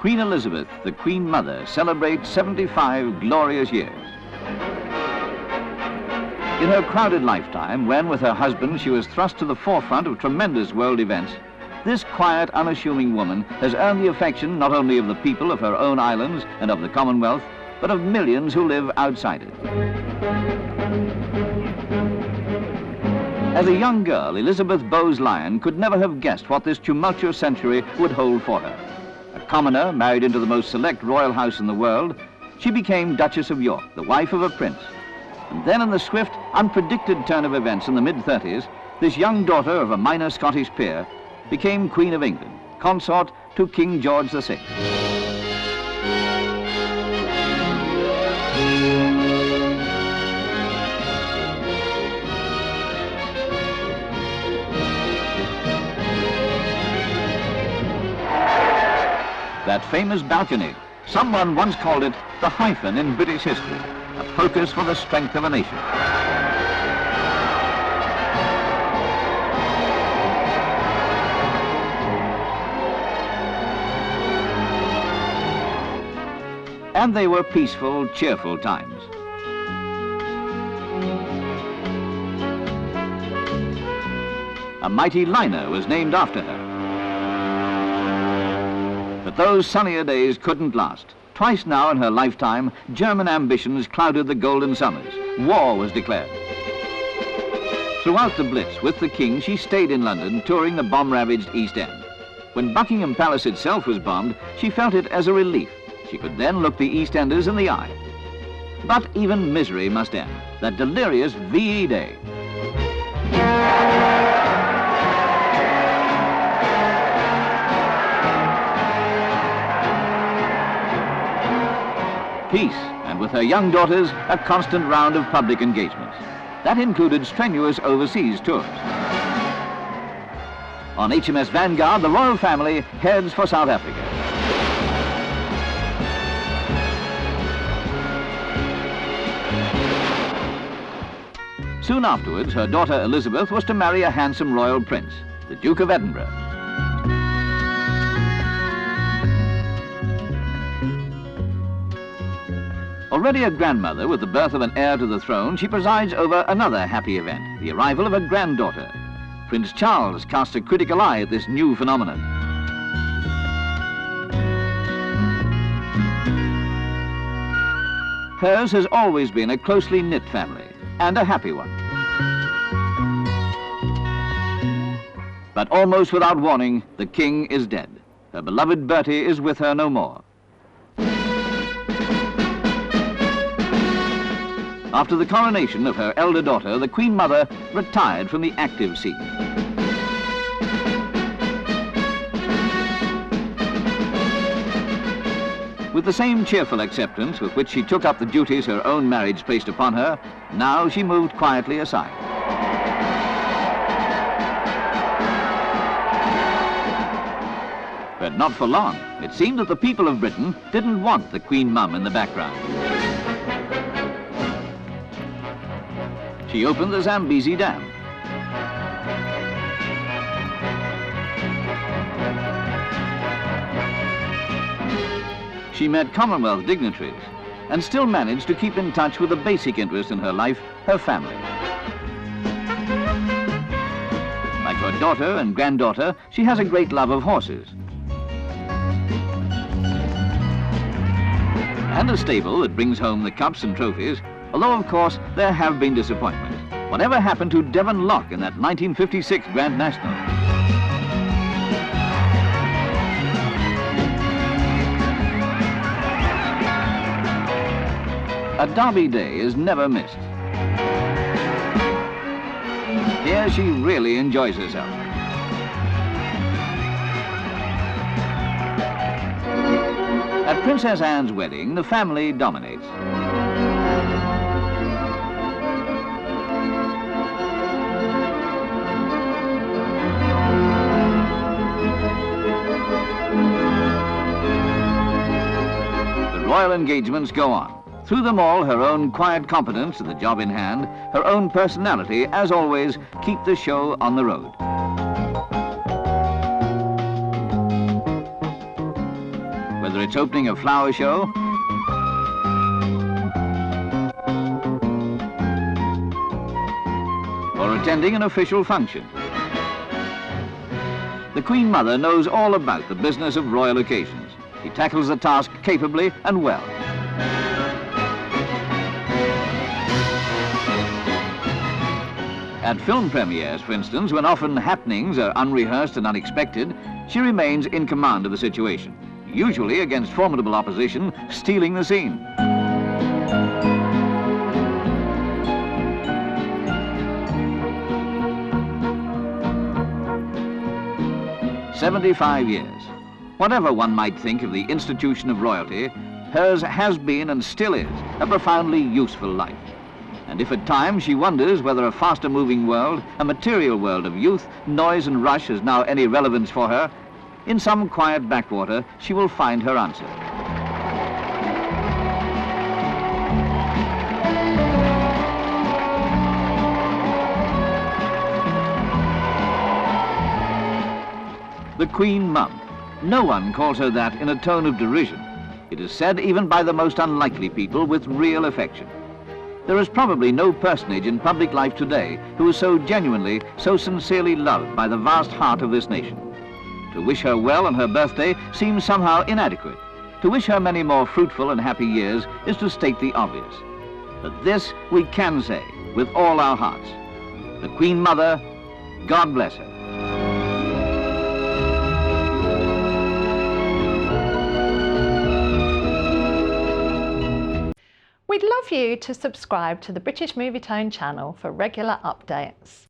Queen Elizabeth, the Queen Mother, celebrates 75 glorious years. In her crowded lifetime, when with her husband she was thrust to the forefront of tremendous world events, this quiet, unassuming woman has earned the affection not only of the people of her own islands and of the Commonwealth, but of millions who live outside it. As a young girl, Elizabeth Bowes-Lyon could never have guessed what this tumultuous century would hold for her. A commoner married into the most select royal house in the world, she became Duchess of York, the wife of a prince. And then in the swift, unpredicted turn of events in the mid-30s, this young daughter of a minor Scottish peer became Queen of England, consort to King George VI. That famous balcony, someone once called it the hyphen in British history, a focus for the strength of a nation. And they were peaceful, cheerful times. A mighty liner was named after her. But those sunnier days couldn't last. Twice now in her lifetime, German ambitions clouded the golden summers. War was declared. Throughout the Blitz, with the King, she stayed in London, touring the bomb-ravaged East End. When Buckingham Palace itself was bombed, she felt it as a relief. She could then look the East Enders in the eye. But even misery must end. That delirious VE Day. Peace, and with her young daughters, a constant round of public engagements. That included strenuous overseas tours. On HMS Vanguard, the royal family heads for South Africa. Soon afterwards, her daughter Elizabeth was to marry a handsome royal prince, the Duke of Edinburgh. Already a grandmother with the birth of an heir to the throne, she presides over another happy event, the arrival of a granddaughter. Prince Charles casts a critical eye at this new phenomenon. Hers has always been a closely knit family, and a happy one. But almost without warning, the King is dead. Her beloved Bertie is with her no more. After the coronation of her elder daughter, the Queen Mother retired from the active scene. With the same cheerful acceptance with which she took up the duties her own marriage placed upon her, now she moved quietly aside. But not for long. It seemed that the people of Britain didn't want the Queen Mum in the background. She opened the Zambesi Dam. She met Commonwealth dignitaries and still managed to keep in touch with a basic interest in her life, her family. Like her daughter and granddaughter, she has a great love of horses. And a stable that brings home the cups and trophies, although, of course, there have been disappointments. Whatever happened to Devon Loch in that 1956 Grand National? A Derby day is never missed. Here she really enjoys herself. At Princess Anne's wedding, the family dominates. The royal engagements go on. Through them all, her own quiet competence in the job in hand, her own personality, as always, keep the show on the road. Whether whether it's opening a flower show or attending an official function. The Queen Mother knows all about the business of royal occasions. She tackles the task capably and well. At film premieres, for instance, when often happenings are unrehearsed and unexpected, she remains in command of the situation, usually against formidable opposition, stealing the scene. "75 years. Whatever one might think of the institution of royalty, hers has been and still is a profoundly useful life. And if at times she wonders whether a faster-moving world, a material world of youth, noise and rush has now any relevance for her, in some quiet backwater she will find her answer. The Queen Mum. No one calls her that in a tone of derision. It is said even by the most unlikely people with real affection. There is probably no personage in public life today who is so genuinely, so sincerely loved by the vast heart of this nation. To wish her well on her birthday seems somehow inadequate. To wish her many more fruitful and happy years is to state the obvious. But this we can say with all our hearts. The Queen Mother, God bless her. We'd love you to subscribe to the British Movietone channel for regular updates.